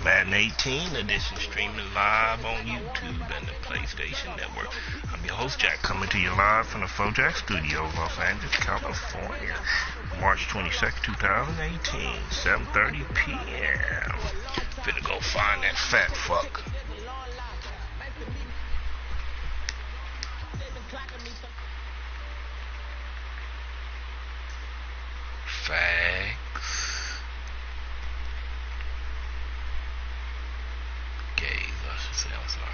Madden18 edition, streaming live on YouTube and the PlayStation Network. I'm your host, Jack, coming to you live from the Fourjacs Studios, Los Angeles, California. March 22nd, 2018, 7:30 p.m. Finna go find that fat fuck. Facts. Gays, I should say, I'm sorry.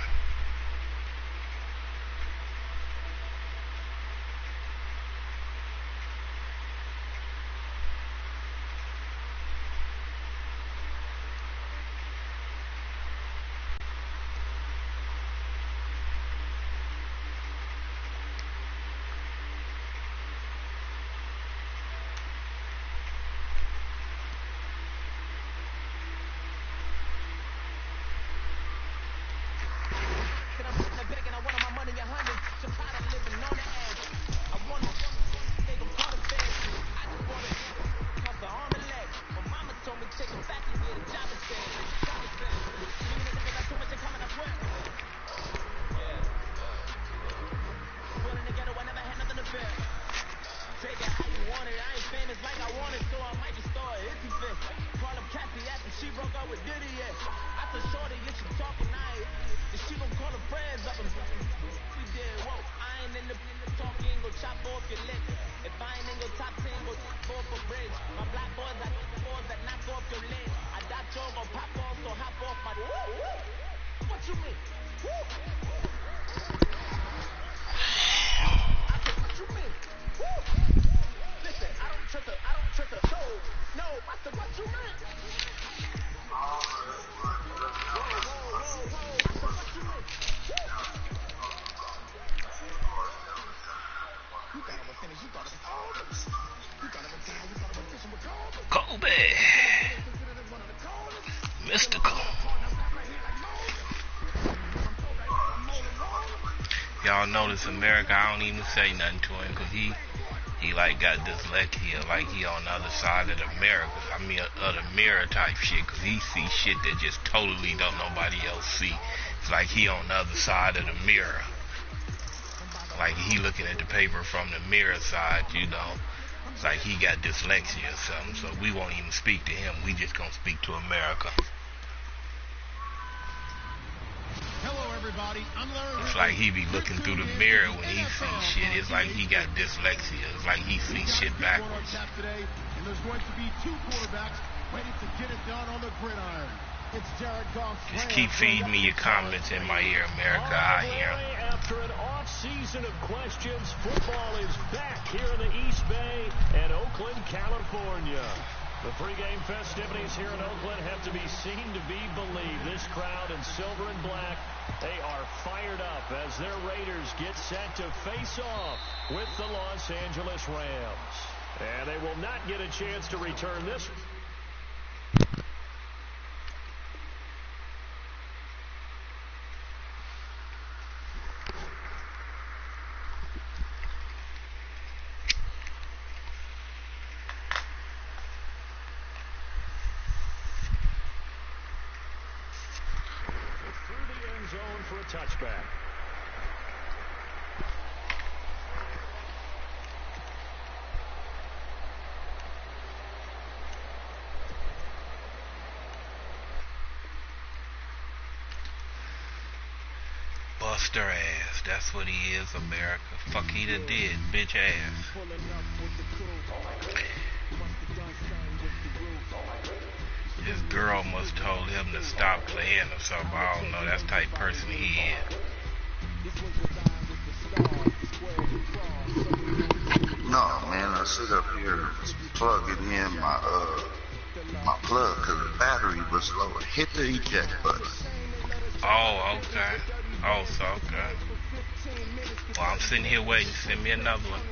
Kobe. Mystical. Y'all notice America, I don't even say nothing to him because he like got dyslexia, like he on the other side of the mirror. I mean, of the mirror type shit, because he sees shit that just totally don't nobody else see. It's like he on the other side of the mirror. Like he looking at the paper from the mirror side, you know. It's like he got dyslexia or something, so we won't even speak to him. We just gonna speak to America. Hello, everybody. I'm Larry. It's like he be looking through the mirror when he sees shit. It's like he got dyslexia. It's like he sees shit backwards. Today, and there's going to be two quarterbacks ready to get it done on the gridiron. It's Jared Goff's Just keep feeding me your comments in my ear, America. I hear them. After an off-season of questions, football is back here in the East Bay and Oakland, California. The pregame festivities here in Oakland have to be seen to be believed. This crowd in silver and black, they are fired up as their Raiders get set to face off with the Los Angeles Rams. And they will not get a chance to return this. Zone for a touchback. Buster ass. That's what he is, America. Fuck he done did, bitch ass. His girl must told him to stop playing or something. I don't know. That's the type of person he is. No, man, I sit up here plugging in my plug because the battery was low. Hit the eject button. Oh, okay. Oh, so okay. Well, I'm sitting here waiting. Send me another one.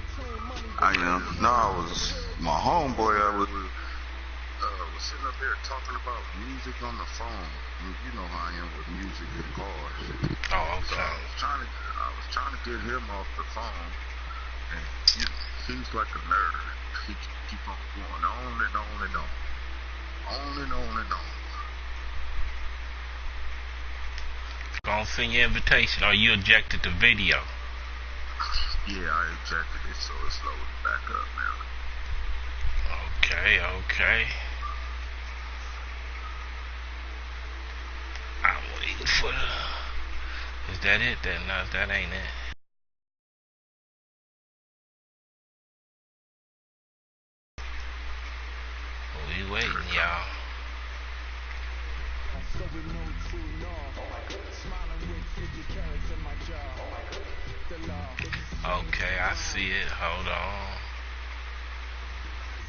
I am. No, my homeboy, I was sitting up there talking about music on the phone. You know how I am with music in cars. Oh, okay. So I was trying to get him off the phone, and he's like a nerd. He keep on going on and on and on. On and on and on. gonna send you an invitation, or you ejected the video? Yeah, I ejected it, so it's loading back up now. Okay, okay. I'm waiting for the... Is that it? No, that ain't it. We waiting, y'all. Okay, I see it. Hold on.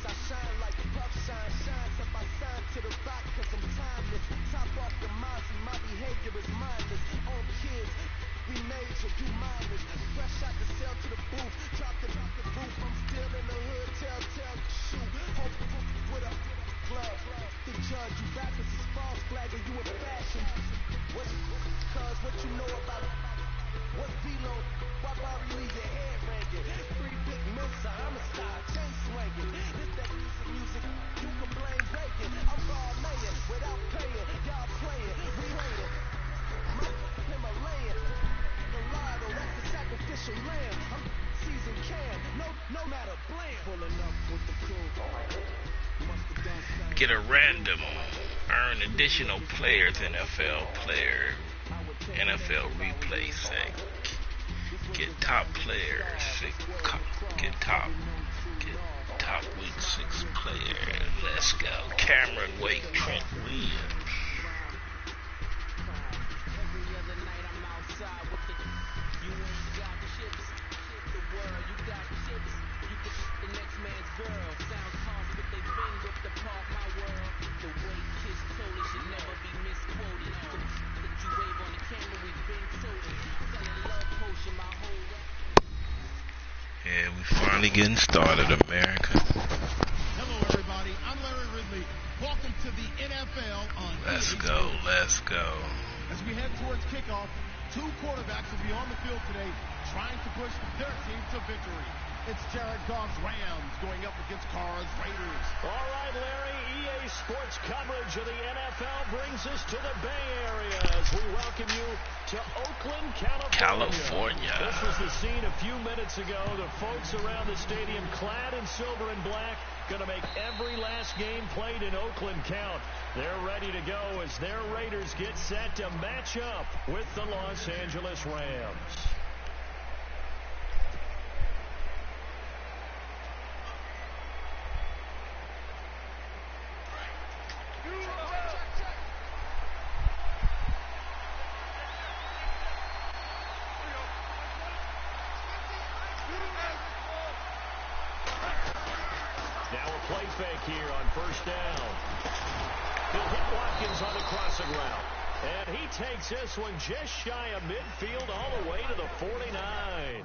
I shine like puff shine, shines up, I sign to the rock cause I'm timeless. Top off the mind, see my behavior is mindless. On kids, we major, you minors. Fresh out the cell to the booth, drop the roof. I'm still in the hood, tell, shoot. Hope with a glove. The judge, you rappers is false flagging, you a fashion. What's cuz what you know about what's below? Why Bobby leave your head ringing? Free big missile, I'm a star, chain swinging. This that music, you can blame breaking. I'm raw laying without paying. Y'all playing, we playing. My Himalayan, Gallardo, that's the sacrificial lamb. I'm seasoned can, no matter bland. Pulling up with the crew. Get a random, earn additional players, NFL player, NFL replay set. Get top players, get top week 6 player. Let's go. Cameron Wake, Trent Williams. Every other night I'm outside with the you ain't got chips. The world, you got chips. You could the next man's girl. Sounds harsh, but they've been ripped apart my world. The way Kiss told us should never be misquoted. The that you wave on the camera, we've been toting. Selling love potion my whole rap. Yeah, we finally getting started, America. Hello, everybody. I'm Larry Ridley. Welcome to the NFL on Let's EA go, Sports. let's go. As we head towards kickoff, two quarterbacks will be on the field today trying to push their team to victory. It's Jared Goff's Rams going up against Carr's Raiders. All right, Larry, EA Sports coverage of the NFL brings us to the Bay Area as we welcome you to Oakland, California. This was the scene a few minutes ago. The folks around the stadium clad in silver and black going to make every last game played in Oakland count. They're ready to go as their Raiders get set to match up with the Los Angeles Rams. Now a play fake here on first down. He'll hit Watkins on the crossing route. And he takes this one just shy of midfield all the way to the 49.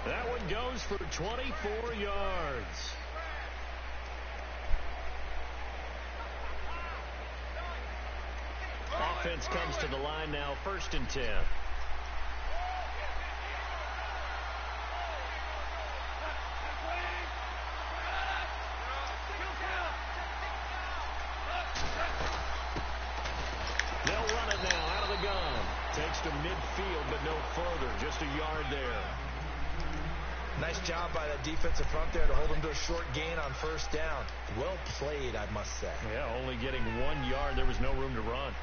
That one goes for 24 yards. Offense comes to the line now, 1st and 10. They'll run it now out of the gun. Takes to midfield, but no further. Just a yard there. Nice job by that defensive front there to hold him to a short gain on first down. Well played, I must say. Yeah, only getting 1 yard. There was no room to run.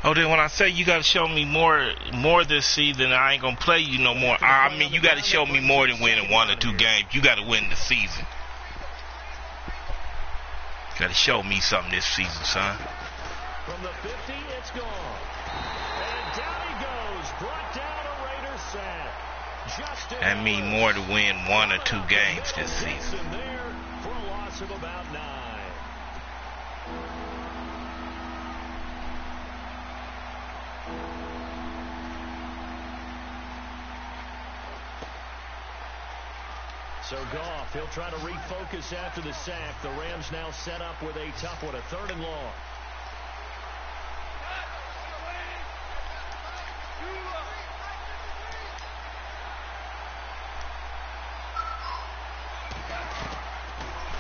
Oh, then when I say you got to show me more this season, I ain't going to play you no more. I mean, you got to show me more than winning 1 or 2 games. You got to win the season. Got to show me something this season, son. From the 50, it's gone. And down he goes. Brought down a Raider sack. That mean more to win 1 or 2 games this season. There for a loss of about 9. So Goff, he'll try to refocus after the sack. The Rams now set up with a tough one, a 3rd and long.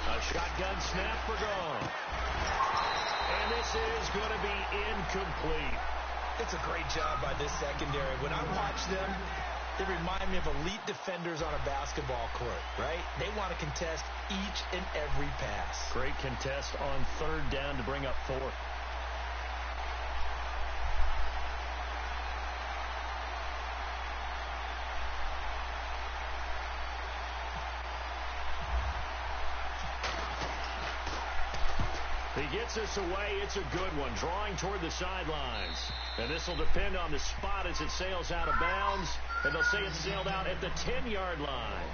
A Shotgun snap for Goff. And this is going to be incomplete. It's a great job by this secondary. When I watch them, they remind me of elite defenders on a basketball court, right? They want to contest each and every pass. Great contest on third down to bring up fourth. He gets us away. It's a good one. Drawing toward the sidelines. And this will depend on the spot as it sails out of bounds. And they'll say it sailed out at the 10-yard line.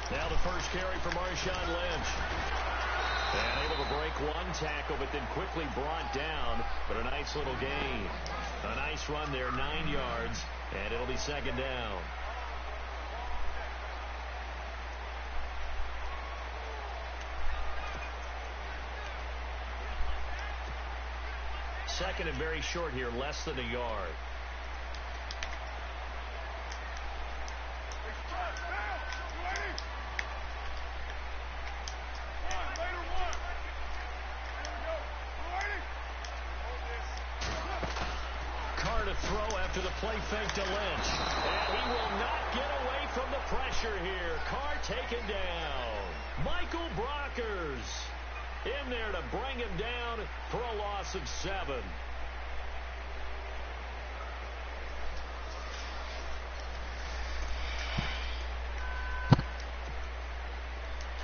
Now the first carry for Marshawn Lynch. And able to break one tackle, but then quickly brought down. But a nice little gain. A nice run there, 9 yards. And it'll be second down. Second and very short here, less than a yard. To throw after the play fake to Lynch. And he will not get away from the pressure here. Carr taken down. Michael Brockers in there to bring him down for a loss of 7.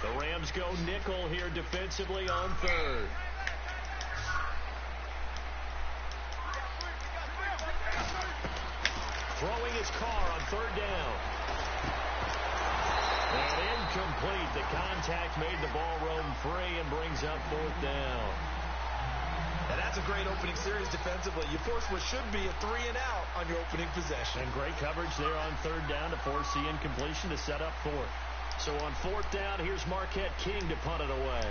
The Rams go nickel here defensively on third. Throwing his Carr on third down. And incomplete. The contact made the ball roam free and brings up fourth down. And that's a great opening series defensively. You force what should be a 3-and-out on your opening possession. And great coverage there on third down to force the incompletion to set up fourth. So on fourth down, here's Marquette King to punt it away.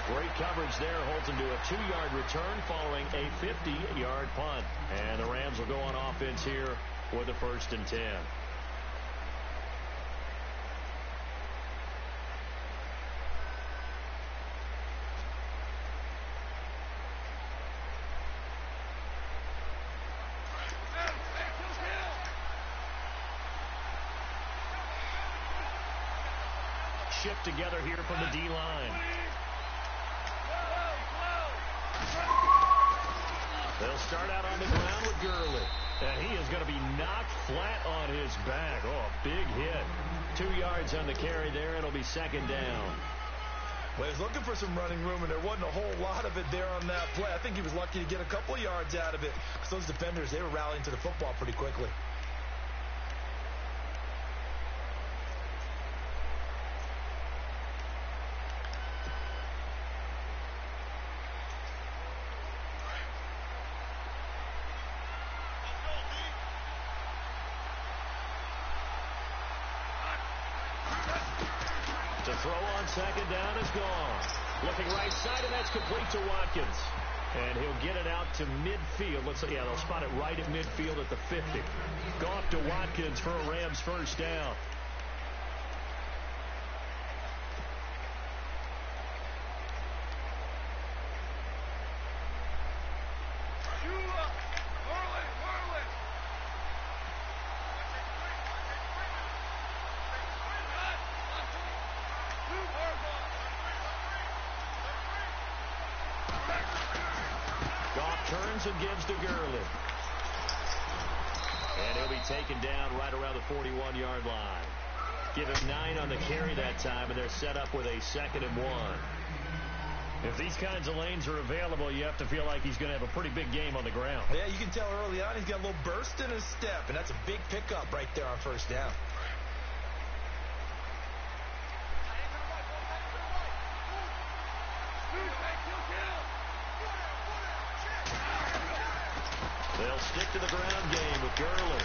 Great coverage there. Holds him to a 2-yard return following a 50-yard punt. And the Rams will go on offense here with a 1st and 10. Shift together here from the D-line. They'll start out on the ground with Gurley. And he is going to be knocked flat on his back. Oh, a big hit. 2 yards on the carry there. It'll be second down. Well, he's looking for some running room, and there wasn't a whole lot of it there on that play. I think he was lucky to get a couple of yards out of it because those defenders, they were rallying to the football pretty quickly. The throw on second down is gone. Looking right side, and that's complete to Watkins. And he'll get it out to midfield. Let's see, yeah, they'll spot it right at midfield at the 50. Goff to Watkins for a Rams first down. Turns and gives to Gurley. And he'll be taken down right around the 41-yard line. Give him 9 on the carry that time, and they're set up with a 2nd and 1. If these kinds of lanes are available, you have to feel like he's going to have a pretty big game on the ground. Yeah, you can tell early on he's got a little burst in his step, and that's a big pickup right there on first down. They'll stick to the ground game with Gurley.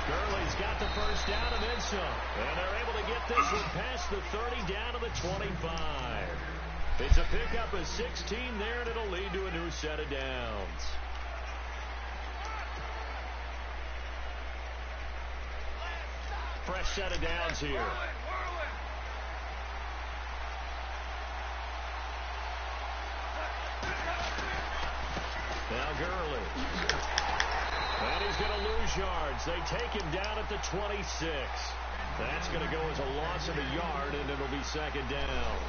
Gurley's got the first down and then some. And they're able to get this one past the 30 down to the 25. It's a pickup of 16 there, and it'll lead to a new set of downs. Fresh set of downs here. Now Gurley. And he's going to lose yards. They take him down at the 26. That's going to go as a loss of a yard, and it'll be second down.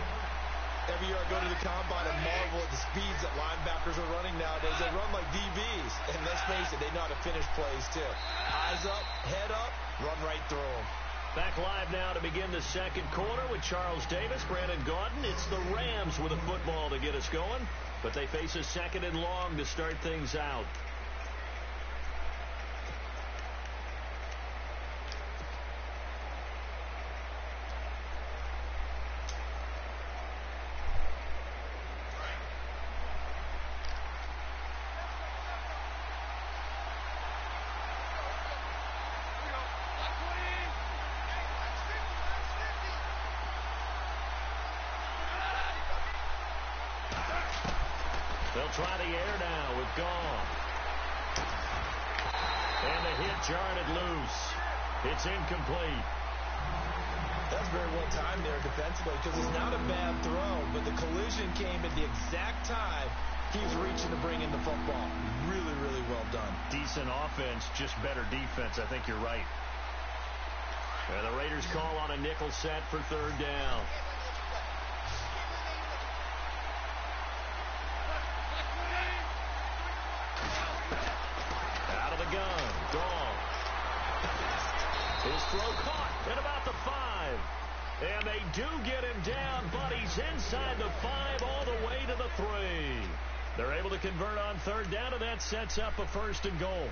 Every year I go to the combine and marvel at the speeds that linebackers are running nowadays. They run like DBs. And let's face it, they know how to finish plays, too. Eyes up, head up, run right through them. Back live now to begin the second quarter with Charles Davis, Brandon Gaudin. It's the Rams with a football to get us going, but they face a second and long to start things out. They'll try the air now with Gall. And the hit jarred it loose. It's incomplete. That's very well timed there defensively because it's not a bad throw, but the collision came at the exact time he was reaching to bring in the football. Really, really well done. Decent offense, just better defense. I think you're right. And the Raiders call on a nickel set for third down. Gun, Gall. His throw caught at about the 5. And they do get him down, but he's inside the 5 all the way to the 3. They're able to convert on third down, and that sets up a first and goal.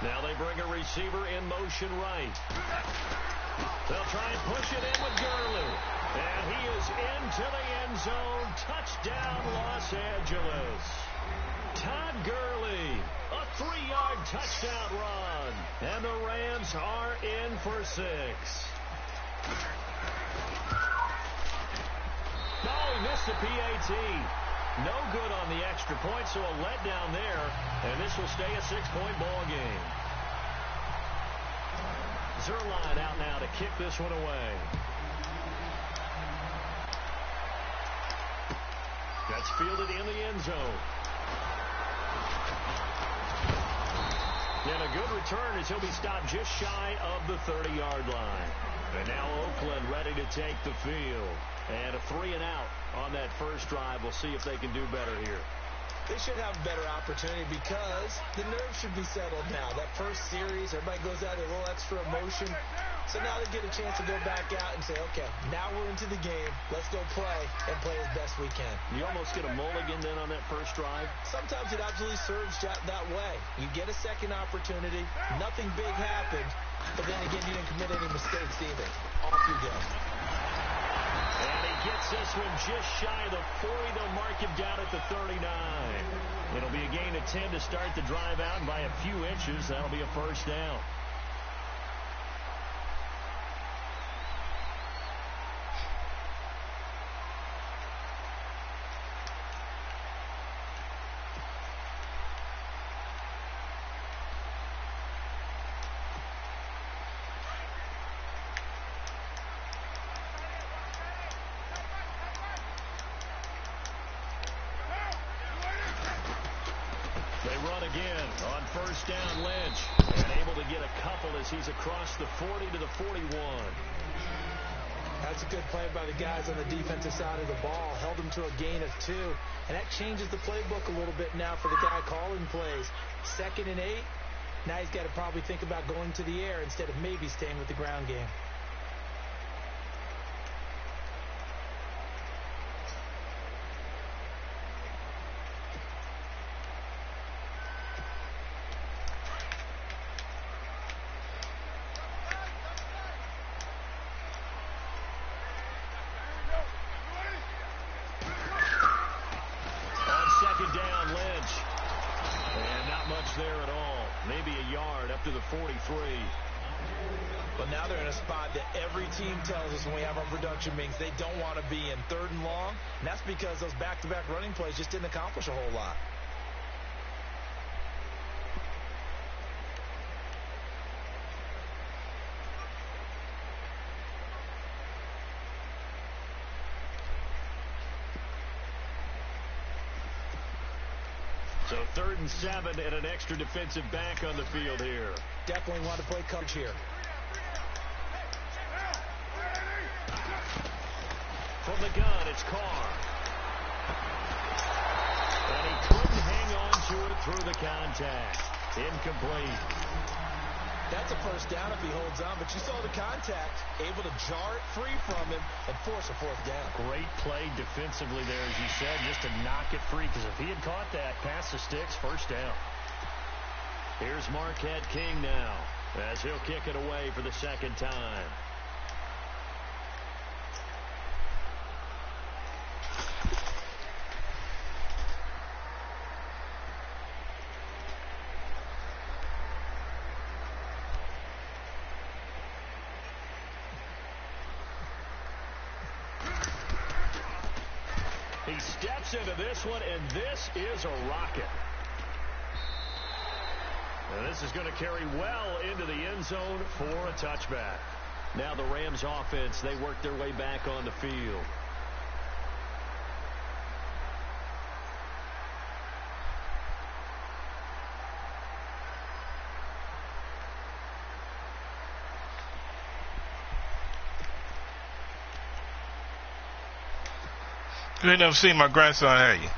Now they bring a receiver in motion right. They'll try and push it in with Gurley. And he is into the end zone. Touchdown, Los Angeles. Todd Gurley, a 3-yard touchdown run. And the Rams are in for 6. Oh, he missed the PAT. No good on the extra point, so a letdown there, and this will stay a 6-point ball game. Zerline out now to kick this one away. That's fielded in the end zone. And a good return as he'll be stopped just shy of the 30-yard line. And now Oakland ready to take the field. And a 3-and-out on that first drive. We'll see if they can do better here. They should have a better opportunity because the nerves should be settled now. That first series, everybody goes out with a little extra emotion. So now they get a chance to go back out and say, okay, now we're into the game. Let's go play and play as best we can. You almost get a mulligan then on that first drive? Sometimes it absolutely serves that way. You get a second opportunity. Nothing big happened. But then again, you didn't commit any mistakes either. Off you go. And he gets this one just shy of the 40. They'll mark him down at the 39. It'll be a gain of 10 to start the drive out by a few inches. That'll be a first down. On first down, Lynch. And able to get a couple as he's across the 40 to the 41. That's a good play by the guys on the defensive side of the ball. Held them to a gain of 2. And that changes the playbook a little bit now for the guy calling plays. 2nd and 8. Now he's got to probably think about going to the air instead of maybe staying with the ground game. There at all. Maybe a yard up to the 43. But now they're in a spot that every team tells us when we have our production meetings they don't want to be in, 3rd and long. And that's because those back-to-back running plays just didn't accomplish a whole lot. So 3rd and 7 and an extra defensive back on the field here. Definitely want to play coverage here. From the gun, it's Carr. And he couldn't hang on to it through the contact. Incomplete. That's a first down if he holds on, but you saw the contact, able to jar it free from him and force a 4th down. Great play defensively there, as you said, just to knock it free, because if he had caught that, past the sticks, first down. Here's Marquette King now, as he'll kick it away for the 2nd time. He steps into this one, and this is a rocket. And this is going to carry well into the end zone for a touchback. Now the Rams offense, they work their way back on the field. You ain't never seen my grandson, have you?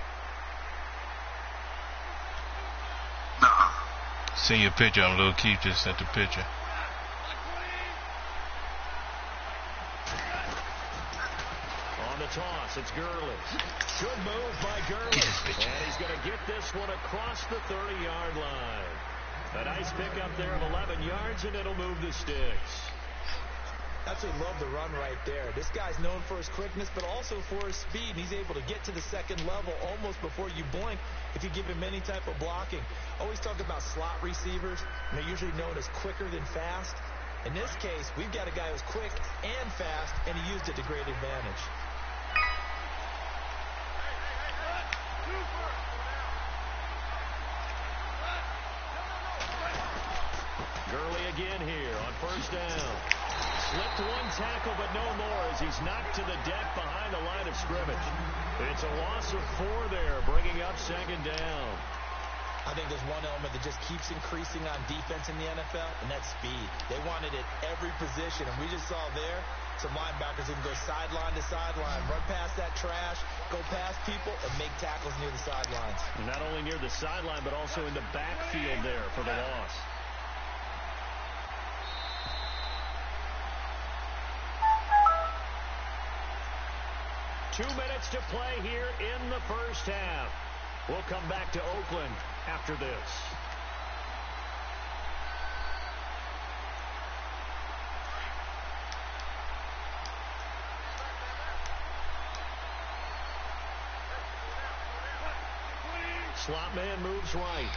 Nah. Seen your picture on Lil Keith just sent the picture. On the toss, it's Gurley. Good move by Gurley. And he's going to get this one across the 30-yard line. A nice pickup there of 11 yards, and it'll move the sticks. Absolutely love the run right there. This guy's known for his quickness, but also for his speed. He's able to get to the 2nd level almost before you blink if you give him any type of blocking. Always talk about slot receivers, and they're usually known as quicker than fast. In this case, we've got a guy who's quick and fast, and he used it to great advantage. Gurley again here on first down. Slipped one tackle, but no more as he's knocked to the deck behind the line of scrimmage. It's a loss of 4 there, bringing up 2nd down. I think there's one element that just keeps increasing on defense in the NFL, and that's speed. They want it at every position, and we just saw there some linebackers who can go sideline to sideline, run past that trash, go past people, and make tackles near the sidelines. And not only near the sideline, but also in the backfield there for the loss. Two minutes to play here in the first half. We'll come back to Oakland after this. Slot man moves right.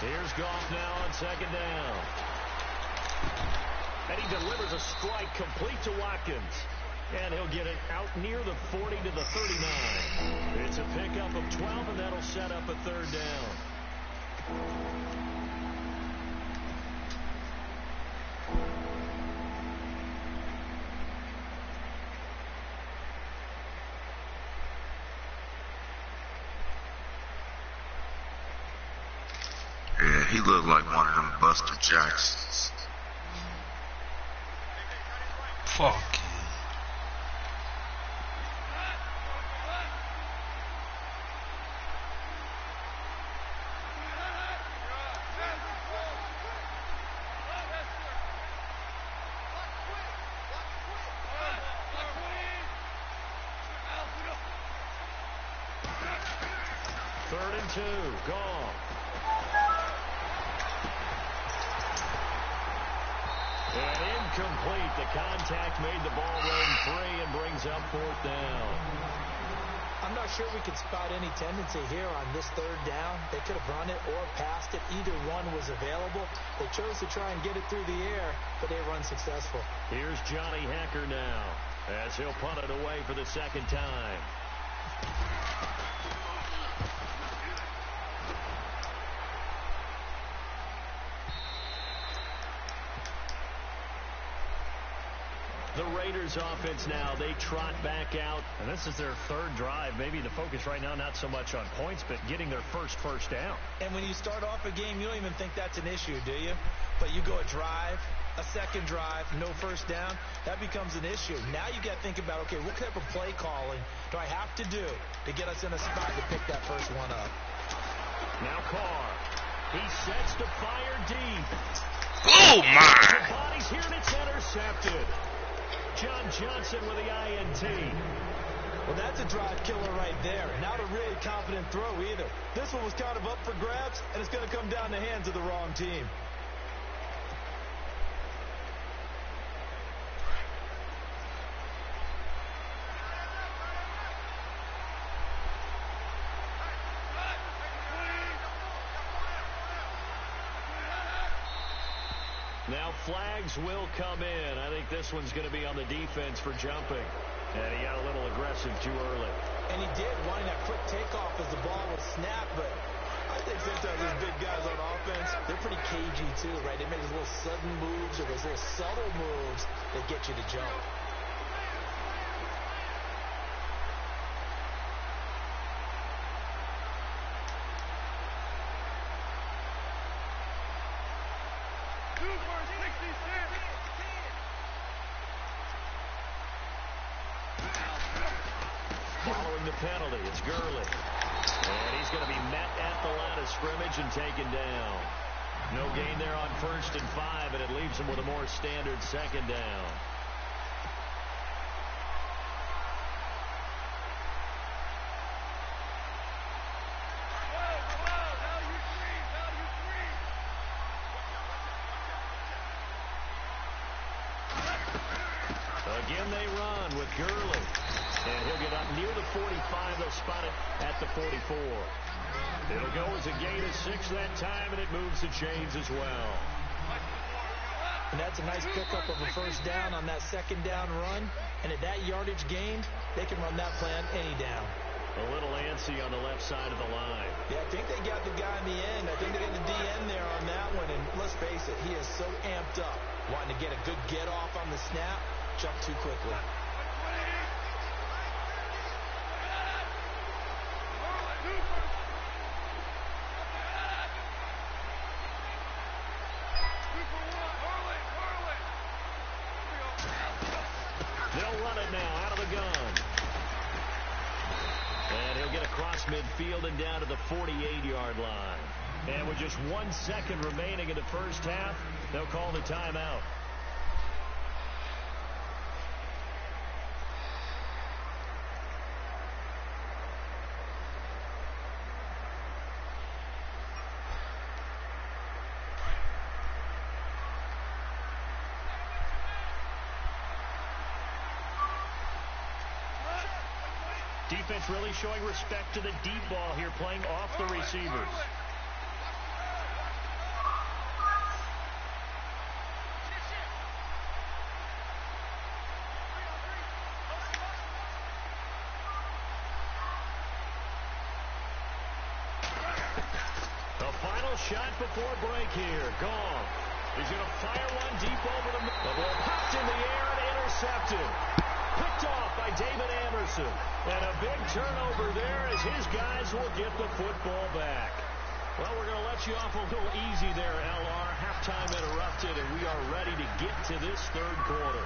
Here's Goff now on 2nd down. And he delivers a strike complete to Watkins. And he'll get it out near the 40 to the 39. It's a pickup of 12, and that'll set up a 3rd down. he looked like one of them Buster Jacksons. Fuck you. Third and 2, gone. And incomplete. The contact made the ball roam free and brings up 4th down. I'm not sure we could spot any tendency here on this 3rd down. They could have run it or passed it. Either one was available. They chose to try and get it through the air, but they were unsuccessful. Here's Johnny Hecker now as he'll punt it away for the 2nd time. The Raiders offense now, they trot back out. And this is their 3rd drive. Maybe the focus right now not so much on points, but getting their first down. And when you start off a game, you don't even think that's an issue, do you? But you go a drive, a 2nd drive, no first down, that becomes an issue. Now you got to think about, okay, what type of play calling do I have to do to get us in a spot to pick that first one up? Now Carr. He sets to fire deep. Oh, my. The body's here and it's intercepted. John Johnson with the INT. Well, that's a drive killer right there. Not a really confident throw either. This one was kind of up for grabs, and it's going to come down the hands of the wrong team. Now flags will come in. I think this one's going to be on the defense for jumping. And he got a little aggressive too early. And he did, wanting that quick takeoff as the ball was snapped. But I think sometimes these big guys on offense, they're pretty cagey too, right? They make those little sudden moves or those little subtle moves that get you to jump. Following the penalty, it's Gurley. And he's going to be met at the line of scrimmage and taken down. No gain there on 1st and 5, and it leaves him with a more standard 2nd down. Again they run with Gurley. And he'll get up near the 45. They'll spot it at the 44. It'll go as a gain of 6 that time, and it moves the chains as well. And that's a nice pickup of a first down on that 2nd down run. And at that yardage gained, they can run that play on any down. A little antsy on the left side of the line. Yeah, I think they got the guy in the end. I think they got the DN there on that one. And let's face it, he is so amped up, wanting to get a good get off on the snap, jump too quickly. They'll run it now out of the gun. And he'll get across midfield and down to the 48-yard line. And with just 1 second remaining in the first half, they'll call the timeout. Defense really showing respect to the deep ball here, playing off the receivers. The final shot before break here. Gone. He's going to fire one deep over the middle. The ball popped in the air and intercepted. Picked off by David Anderson. And a big turnover there as his guys will get the football back. Well, we're going to let you off a little easy there, LR. Halftime interrupted, and we are ready to get to this third quarter.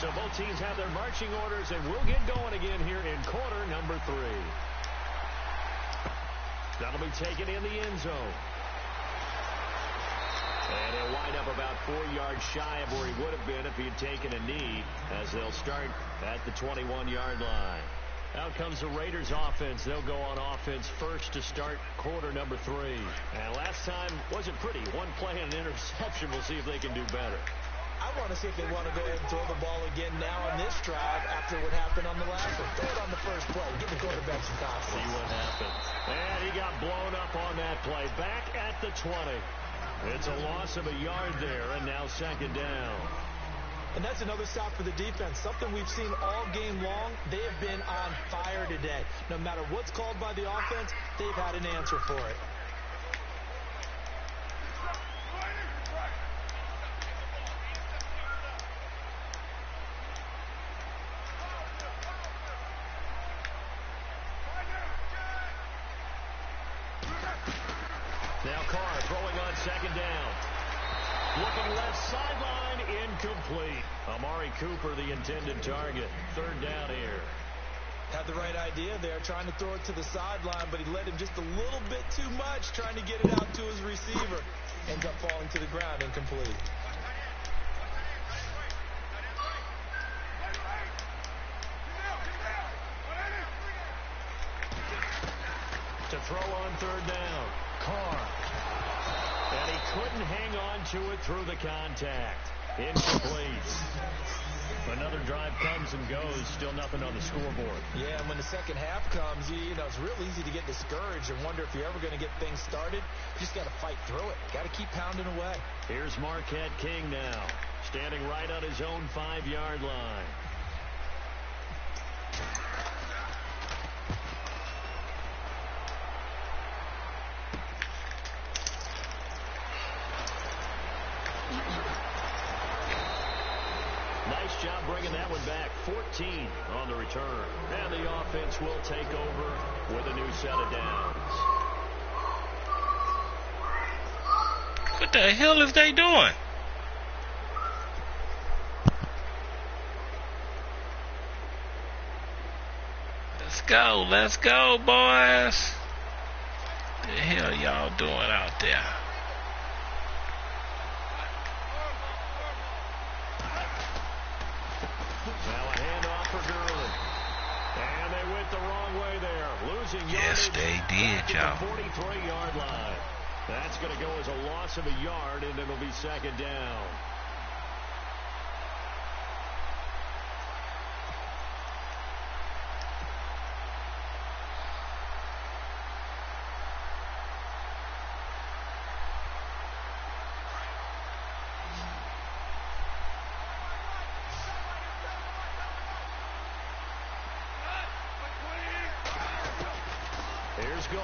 So both teams have their marching orders, and we'll get going again here in quarter number 3. That'll be taken in the end zone. And he'll wind up about 4 yards shy of where he would have been if he had taken a knee, as they'll start at the 21-yard line. Out comes the Raiders offense. They'll go on offense first to start quarter number 3. And last time wasn't pretty. One play and an interception. We'll see if they can do better. I want to see if they want to go ahead and throw the ball again now on this drive after what happened on the last one. Throw it on the first play. Give the quarterback some confidence. See what happened. And he got blown up on that play. Back at the 20. It's a loss of a yard there, and now second down. And that's another stop for the defense. Something we've seen all game long. They have been on fire today. No matter what's called by the offense, they've had an answer for it. Now Carr throwing on second down. Looking left sideline, incomplete. Amari Cooper, the intended target. Third down here. Had the right idea there, trying to throw it to the sideline, but he led him just a little bit too much, trying to get it out to his receiver. Ends up falling to the ground, incomplete. To throw on third down. Carr. And he couldn't hang on to it through the contact. Incomplete. Another drive comes and goes. Still nothing on the scoreboard. Yeah, and when the second half comes, you know, it's real easy to get discouraged and wonder if you're ever going to get things started. You just got to fight through it. Got to keep pounding away. Here's Marquette King now, standing right on his own 5-yard line. Nice job bringing that one back. 14 on the return. And the offense will take over with a new set of downs. What the hell is they doing? Let's go, boys. What the hell y'all doing out there? Now a handoff for Gurley. And they went the wrong way there. Losing yardage. Yes, they did, y'all. 43-yard line. That's going to go as a loss of a yard, and it'll be second down. Here's Gall.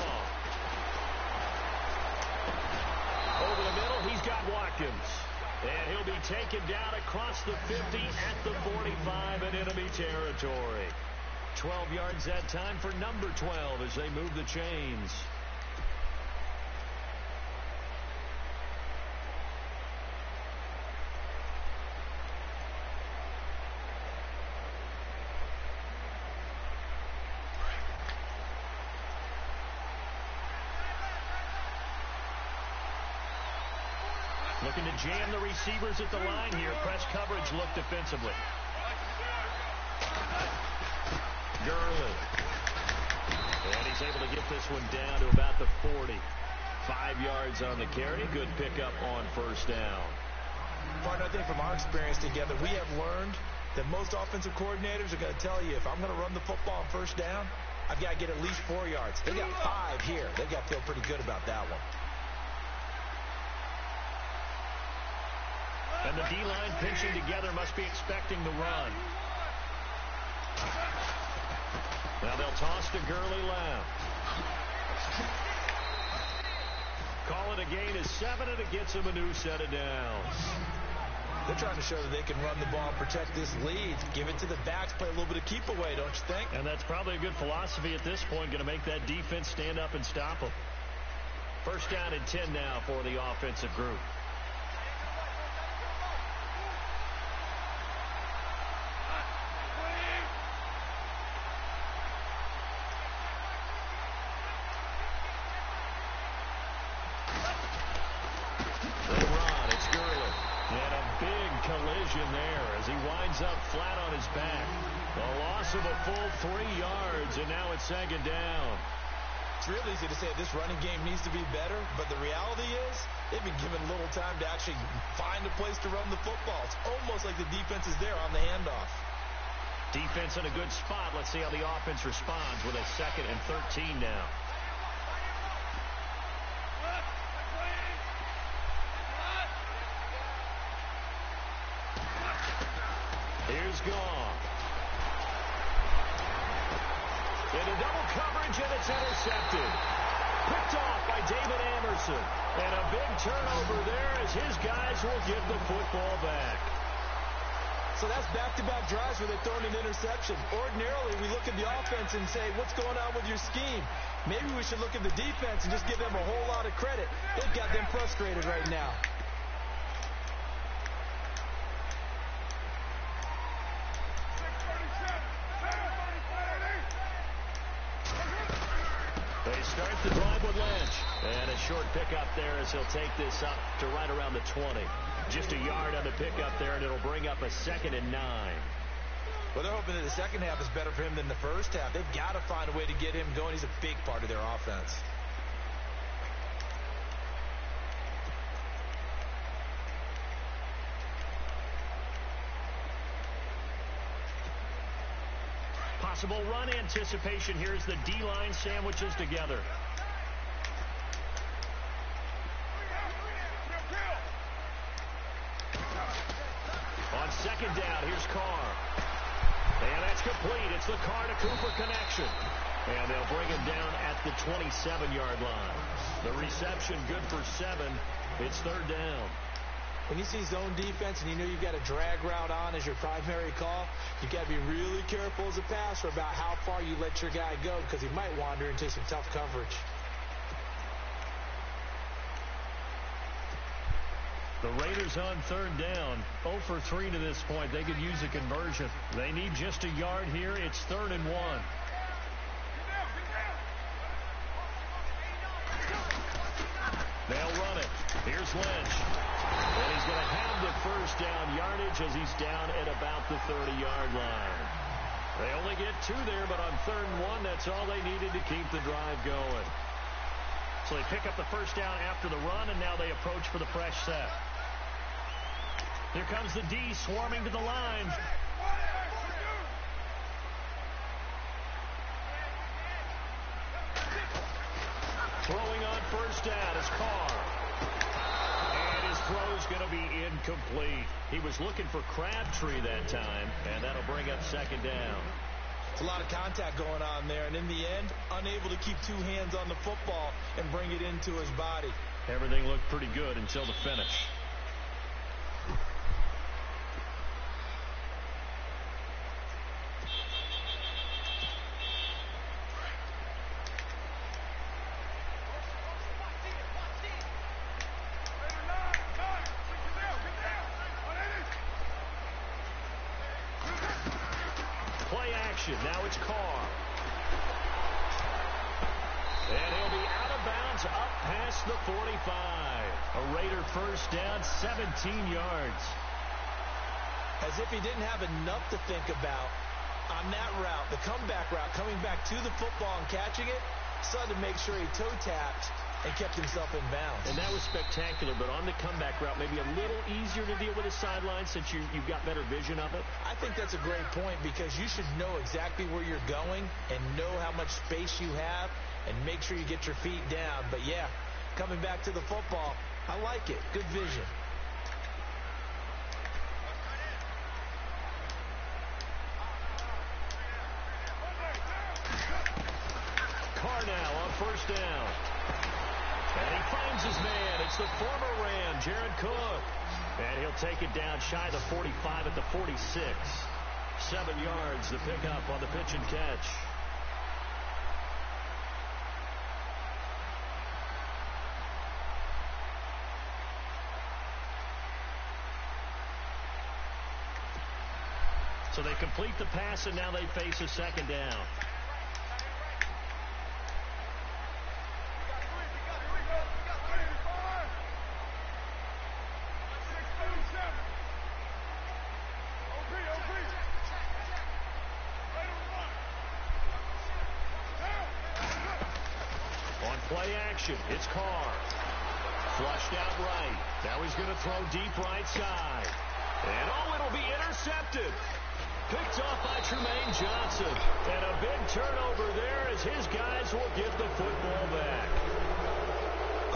Over the middle, he's got Watkins. And he'll be taken down across the 50 at the 45 in enemy territory. 12 yards that time for number 12 as they move the chains. Looking to jam the receivers at the line here. Press coverage look defensively. Gurley. And he's able to get this one down to about the 40. 5 yards on the carry. Good pickup on first down. Partner, I think from our experience together, we have learned that most offensive coordinators are going to tell you, if I'm going to run the football on first down, I've got to get at least 4 yards. They got 5 here. They got to feel pretty good about that one. And the D-line pinching together must be expecting the run. Now they'll toss to Gurley left. Call it a gain of 7, and it gets him a new set of downs. They're trying to show that they can run the ball and protect this lead. Give it to the backs, play a little bit of keep away, don't you think? And that's probably a good philosophy at this point, going to make that defense stand up and stop them. First down and 10 now for the offensive group. Collision there as he winds up flat on his back. A loss of a full 3 yards, and now it's second down. It's real easy to say this running game needs to be better, but the reality is they've been given little time to actually find a place to run the football. It's almost like the defense is there on the handoff. Defense in a good spot. Let's see how the offense responds with a 2nd and 13 now. Here's Goff. Into double coverage, and it's intercepted. Picked off by David Anderson. And a big turnover there as his guys will get the football back. So that's back-to-back drives where they're throwing an interception. Ordinarily, we look at the offense and say, what's going on with your scheme? Maybe we should look at the defense and just give them a whole lot of credit. They've got them frustrated right now. They start the drive with Lynch. And a short pickup there as he'll take this up to right around the 20. Just a yard on the pickup there, and it'll bring up a 2nd and 9. Well, they're hoping that the second half is better for him than the first half. They've got to find a way to get him going. He's a big part of their offense. Possible run anticipation here as the D-line sandwiches together. On second down, here's Carr. And that's complete. It's the Carr to Cooper connection. And they'll bring him down at the 27-yard line. The reception good for 7. It's third down. When you see zone defense and you know you've got a drag route on as your primary call, you've got to be really careful as a passer about how far you let your guy go because he might wander into some tough coverage. The Raiders on third down, 0 for 3 to this point. They could use a conversion. They need just a yard here. It's 3rd and 1. They'll run it. Here's Lynch. And he's going to have the first down yardage as he's down at about the 30-yard line. They only get 2 there, but on 3rd and 1, that's all they needed to keep the drive going. So they pick up the first down after the run, and now they approach for the fresh set. Here comes the D swarming to the line. Throwing on first down is Carr. And his throw's going to be incomplete. He was looking for Crabtree that time, and that'll bring up second down. It's a lot of contact going on there, and in the end, unable to keep 2 hands on the football and bring it into his body. Everything looked pretty good until the finish. Now it's Carr. And he'll be out of bounds up past the 45. A Raider first down, 17 yards. As if he didn't have enough to think about on that route, the comeback route, coming back to the football and catching it, decided to make sure he toe-tapped and kept himself in bounds. And that was spectacular, but on the comeback route, maybe a little easier to deal with the sideline since you've got better vision of it. I think that's a great point because you should know exactly where you're going and know how much space you have and make sure you get your feet down. But, yeah, coming back to the football, I like it. Good vision. Carr now up first down. And he finds his man. It's the former Ram, Jared Cook. And he'll take it down shy of the 45 at the 46. 7 yards, the pickup on the pitch and catch. So they complete the pass, and now they face a second down. On play action, it's Carr. Flushed out right. Now he's going to throw deep right side. And it'll be intercepted. Picked off by Trumaine Johnson. And a big turnover there as his guys will get the football back.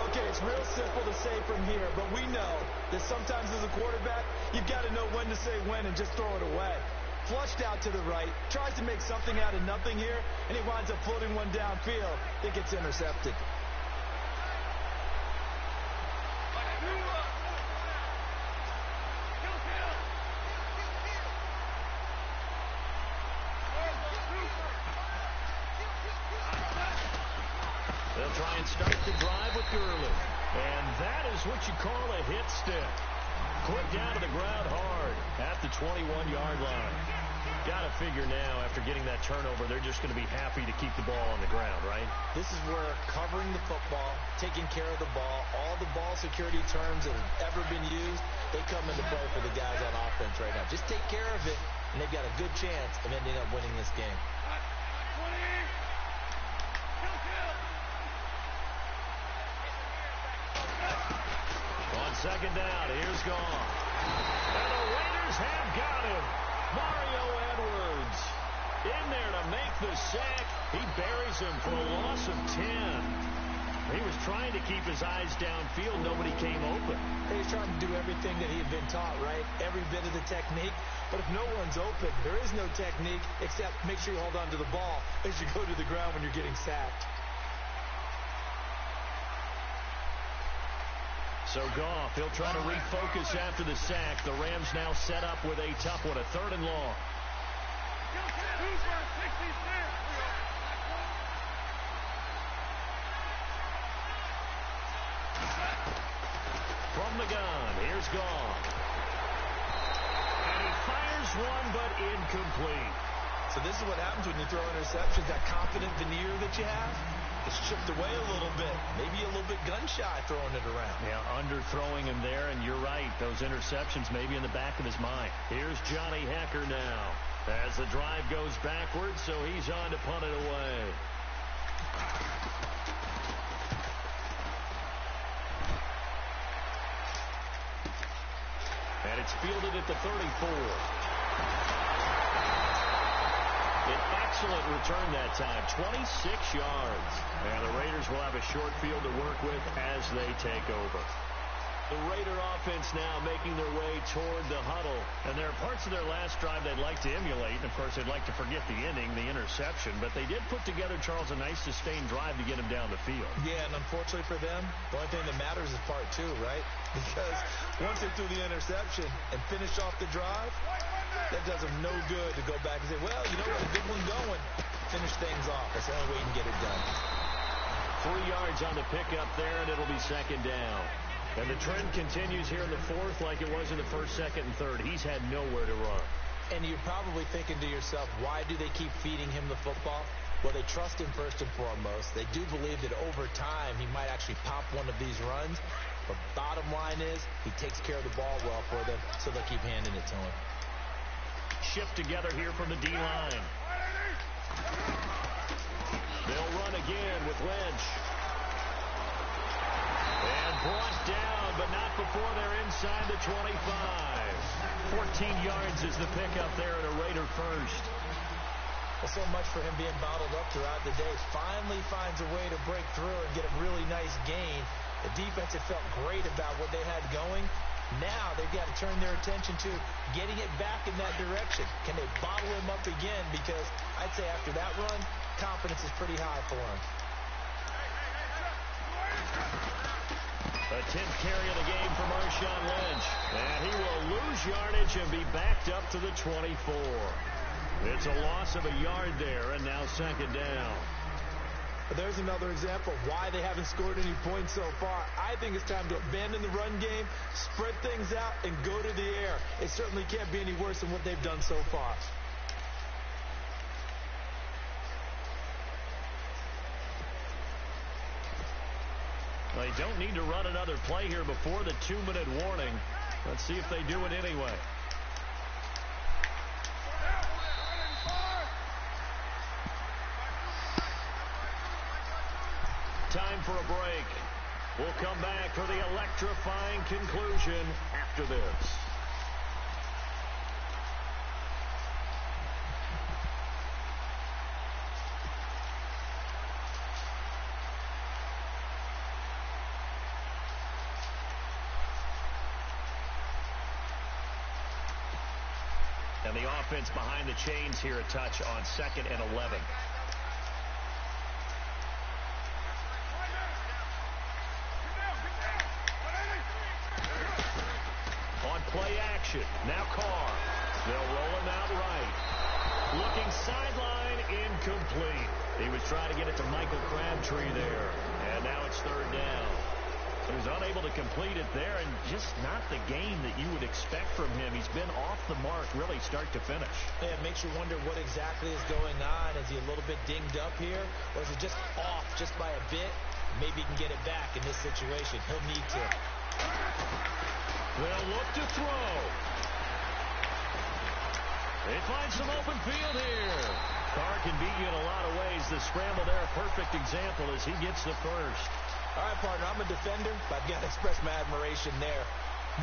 Okay, it's real simple to say from here, but we know that sometimes as a quarterback, you've got to know when to say when and just throw it away. Flushed out to the right, tries to make something out of nothing here, and he winds up floating one downfield. It gets intercepted. They'll try and start the drive with Gurley. And that is what you call a hit stick. Put down to the ground hard at the 21-yard line. Got to figure now, after getting that turnover, they're just going to be happy to keep the ball on the ground, right? This is where covering the football, taking care of the ball, all the ball security terms that have ever been used, they come into play for the guys on offense right now. Just take care of it, and they've got a good chance of ending up winning this game. On second down, here's Goff. And the Raiders have got him. Mario Edwards in there to make the sack. He buries him for a loss of 10. He was trying to keep his eyes downfield. Nobody came open. He's trying to do everything that he had been taught, right? Every bit of the technique. But if no one's open, there is no technique except make sure you hold on to the ball as you go to the ground when you're getting sacked. So Goff, he'll try to refocus after the sack. The Rams now set up with a tough one, a 3rd and long. From the gun, here's Goff. And he fires one, but incomplete. So this is what happens when you throw interceptions, that confident veneer that you have. It's chipped away a little bit. Maybe a little bit gun-shy throwing it around. Yeah, underthrowing him there, and you're right. Those interceptions may be in the back of his mind. Here's Johnny Hecker now as the drive goes backwards, so he's on to punt it away. And it's fielded at the 34. An excellent return that time, 26 yards. And the Raiders will have a short field to work with as they take over. The Raider offense now making their way toward the huddle. And there are parts of their last drive they'd like to emulate. And, of course, they'd like to forget the inning, the interception. But they did put together, Charles, a nice sustained drive to get him down the field. Yeah, and unfortunately for them, the only thing that matters is part 2, right? Because once they threw the interception and finished off the drive, that does them no good to go back and say, well, you know what, a good one going. Finish things off. That's the only way you can get it done. 3 yards on the pickup there, and it'll be second down. And the trend continues here in the 4th like it was in the 1st, 2nd, and 3rd. He's had nowhere to run. And you're probably thinking to yourself, why do they keep feeding him the football? Well, they trust him first and foremost. They do believe that over time he might actually pop one of these runs. But bottom line is he takes care of the ball well for them, so they'll keep handing it to him. Shift together here from the D-line. They'll run again with Lynch. And brought down, but not before they're inside the 25. 14 yards is the pickup there at a Raider first. Well, so much for him being bottled up throughout the day. Finally finds a way to break through and get a really nice gain. The defense had felt great about what they had going. Now they've got to turn their attention to getting it back in that direction. Can they bottle him up again? Because I'd say after that run, confidence is pretty high for him. The 10th carry of the game for Marshawn Lynch. And he will lose yardage and be backed up to the 24. It's a loss of a yard there, and now second down. There's another example of why they haven't scored any points so far. I think it's time to abandon the run game, spread things out, and go to the air. It certainly can't be any worse than what they've done so far. They don't need to run another play here before the 2-minute warning. Let's see if they do it anyway. Time for a break. We'll come back for the electrifying conclusion after this. And the offense behind the chains here a touch on 2nd and 11. On play action. Now Carr. They'll roll him out right. Looking sideline, incomplete. He was trying to get it to Michael Crabtree there. And now it's 3rd down. He was unable to complete it there, and just not the game that you would expect from him. He's been off the mark really start to finish. Yeah, it makes you wonder what exactly is going on. Is he a little bit dinged up here, or is it just off just by a bit? Maybe he can get it back in this situation. He'll need to. They'll look to throw. They find some open field here. Carr can beat you in a lot of ways. The scramble there, a perfect example as he gets the first. All right, partner, I'm a defender, but I've got to express my admiration there.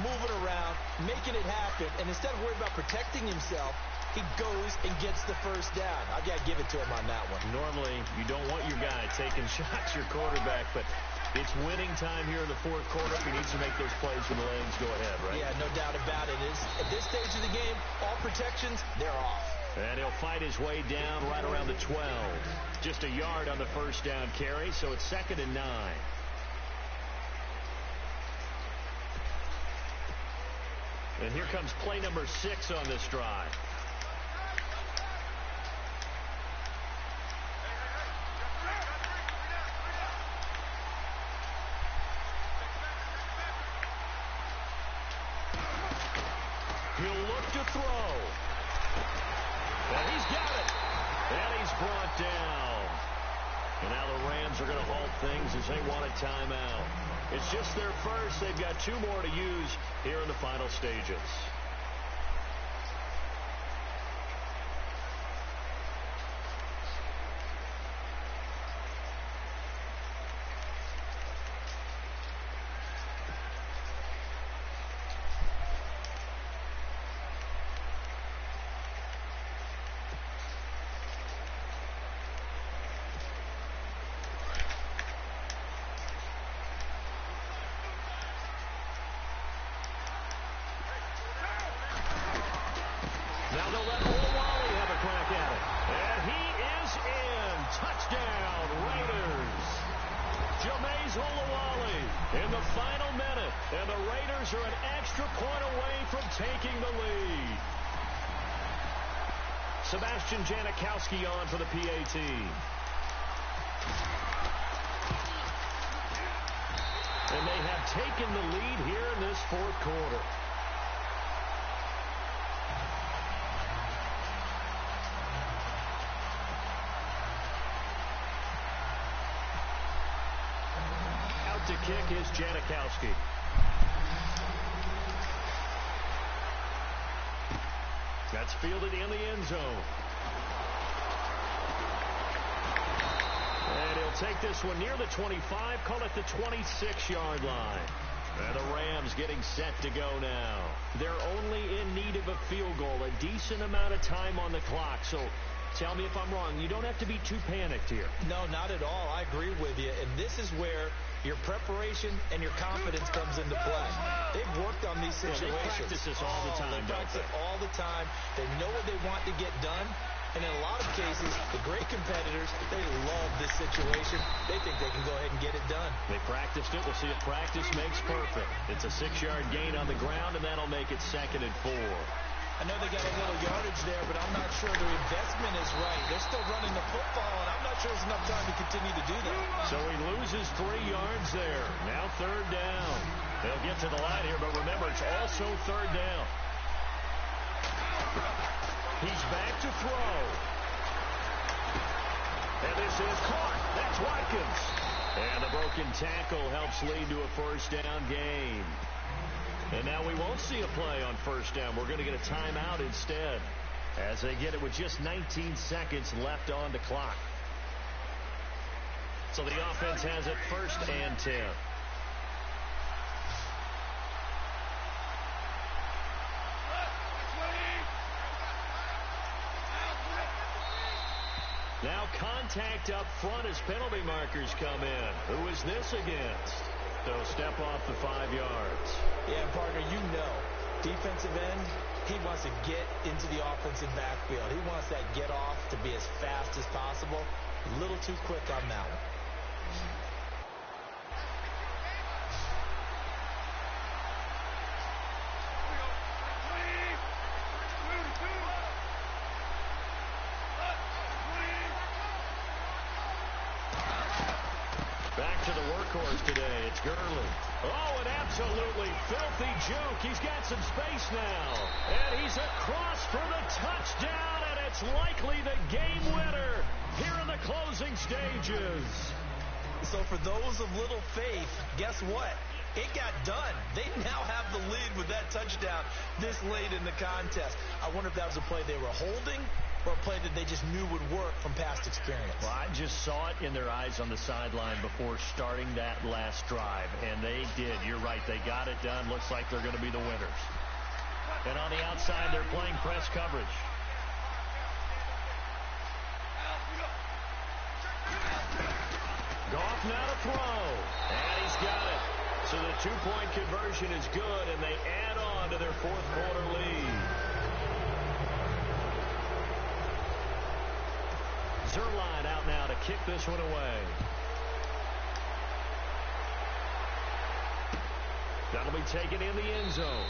Moving around, making it happen, and instead of worrying about protecting himself, he goes and gets the first down. I've got to give it to him on that one. Normally, you don't want your guy taking shots, your quarterback, but it's winning time here in the 4th quarter. He needs to make those plays when the legs go ahead, right? Yeah, no doubt about it. At this stage of the game, all protections, they're off. And he'll fight his way down right around the 12. Just a yard on the first down carry, so it's 2nd and 9. And here comes play number 6 on this drive. He'll look to throw. And he's got it. And he's brought down. And now the Rams are going to halt things as they want a timeout. It's just their first. They've got 2 more to use here in the final stages. Now they'll let Olawale have a crack at it. And he is in. Touchdown, Raiders. Jameis Olawale in the final minute. And the Raiders are an extra point away from taking the lead. Sebastian Janikowski on for the PAT. And they have taken the lead here in this 4th quarter. To kick is Janikowski. That's fielded in the end zone. And he'll take this one near the 25, call it the 26-yard line. And the Rams getting set to go now. They're only in need of a field goal, a decent amount of time on the clock. So tell me if I'm wrong. You don't have to be too panicked here. No, not at all. I agree with you. And this is where your preparation and your confidence comes into play. They've worked on these situations. They practice this all the time, They practice it all the time. They know what they want to get done. And in a lot of cases, the great competitors, they love this situation. They think they can go ahead and get it done. They practiced it. We'll see if practice makes perfect. It's a 6-yard gain on the ground, and that'll make it 2nd and 4. I know they got a little yardage there, but I'm not sure their investment is right. They're still running the football, and I'm not sure there's enough time to continue to do that. So he loses 3 yards there. Now 3rd down. They'll get to the line here, but remember, it's also 3rd down. He's back to throw. And this is caught. That's Watkins. And the broken tackle helps lead to a 1st down gain. And now we won't see a play on 1st down. We're going to get a timeout instead, as they get it with just 19 seconds left on the clock. So the offense has it 1st and 10. Now contact up front as penalty markers come in. Who is this against? They'll step off the 5 yards. Yeah, partner, you know, defensive end, he wants to get into the offensive backfield. He wants that get off to be as fast as possible. A little too quick on that one. Back to the workhorse today. It's Gurley. Oh, an absolutely filthy juke. He's got some space now. And he's across for the touchdown, and it's likely the game winner here in the closing stages. So for those of little faith, guess what? It got done. They now have the lead with that touchdown this late in the contest. I wonder if that was a play they were holding or a play that they just knew would work from past experience. Well, I just saw it in their eyes on the sideline before starting that last drive, and they did. You're right. They got it done. Looks like they're going to be the winners. And on the outside, they're playing press coverage. Goff now to throw, and he's got it. So the 2-point conversion is good, and they add on to their 4th quarter lead. Zerline out now to kick this one away. That'll be taken in the end zone.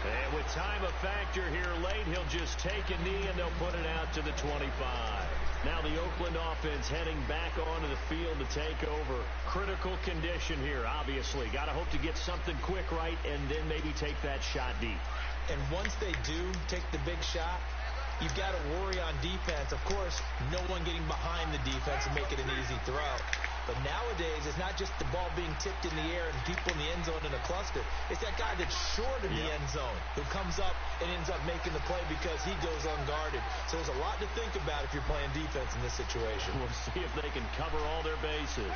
And with time a factor here late, he'll just take a knee and they'll put it out to the 25. Now the Oakland offense heading back onto the field to take over. Critical condition here, obviously. Got to hope to get something quick right and then maybe take that shot deep. And once they do take the big shot, you've got to worry on defense. Of course, no one getting behind the defense and make it an easy throw. But nowadays, it's not just the ball being tipped in the air and people in the end zone in a cluster. It's that guy that's short of the end zone who comes up and ends up making the play because he goes unguarded. So there's a lot to think about if you're playing defense in this situation. We'll see if they can cover all their bases.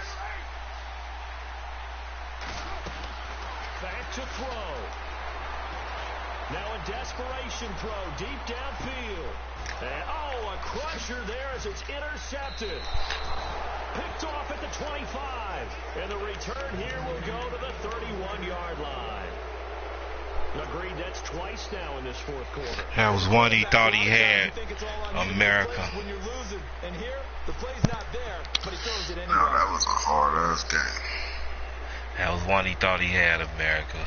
Back to throw. Now a desperation throw deep downfield. And, a crusher there as it's intercepted. Picked off at the 25. And the return here will go to the 31-yard line. Agreed, that's twice now in this 4th quarter. That was one he thought he had, America. When you're losing, and here, the play's not there, but he throws it anyway. No, that was a hard-ass game. That was one he thought he had, America.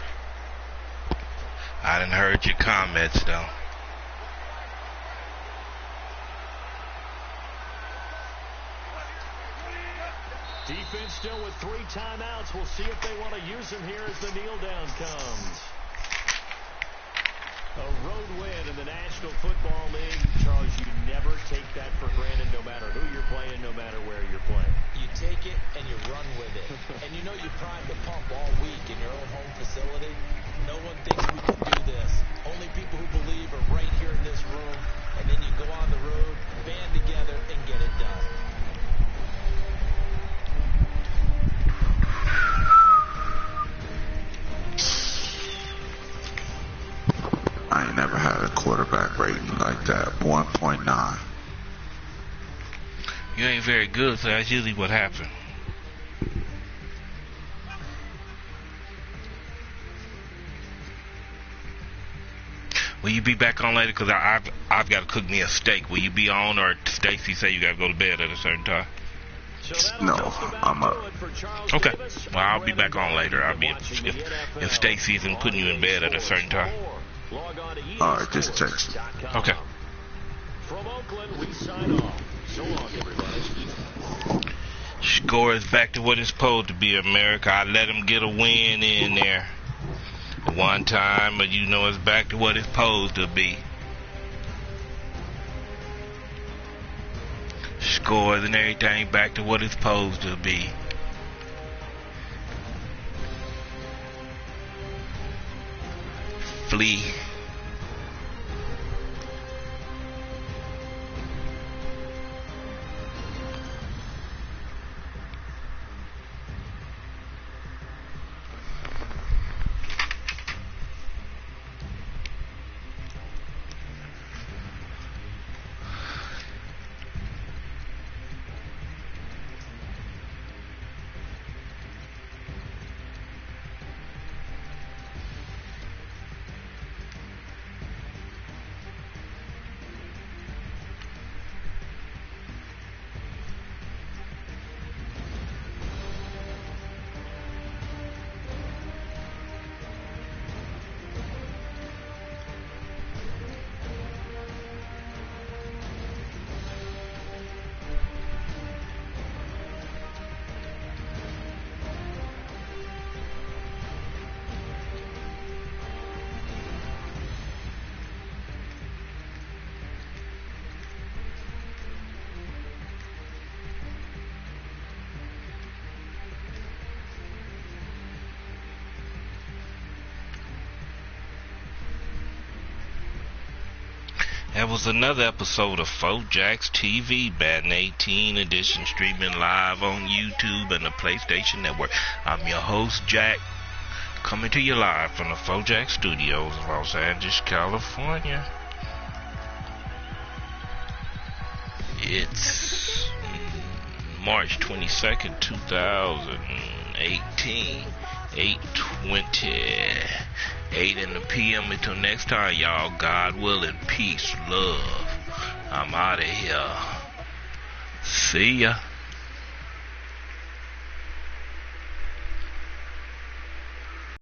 I didn't heard your comments, though. Defense still with 3 timeouts. We'll see if they want to use them here as the kneel down comes. A road win in the National Football League. Charles, you never take that for granted no matter who you're playing, no matter where you're playing. You take it and you run with it. And you know you're primed to pump all week in your own home facility. No one thinks we can do this. Only people who believe are right here in this room. And then you go on the road, band together, and get it done. I ain't never had a quarterback rating like that. 1.9. You ain't very good, so that's usually what happened. Will you be back on later? Because I've got to cook me a steak. Will you be on, or Stacy say you got to go to bed at a certain time? No, I'm up. Okay. Well, I'll be back on later. I'll be if Stacy isn't putting you in bed at a certain time. All right, just text me. Okay. From Oakland, we sign off. So long, everybody. Score is back to what it's supposed to be, America. I let him get a win in there one time, but you know it's back to what it's supposed to be. Scores and everything back to what it's supposed to be. Flee. That was another episode of Fourjacs TV, Madden18 edition, streaming live on YouTube and the PlayStation Network. I'm your host, Jack, coming to you live from the Fourjacs Studios, Los Angeles, California. It's March 22nd, 2018, 8:20. 8 in the p.m. Until next time, y'all. God willing, peace, love. I'm out of here. See ya.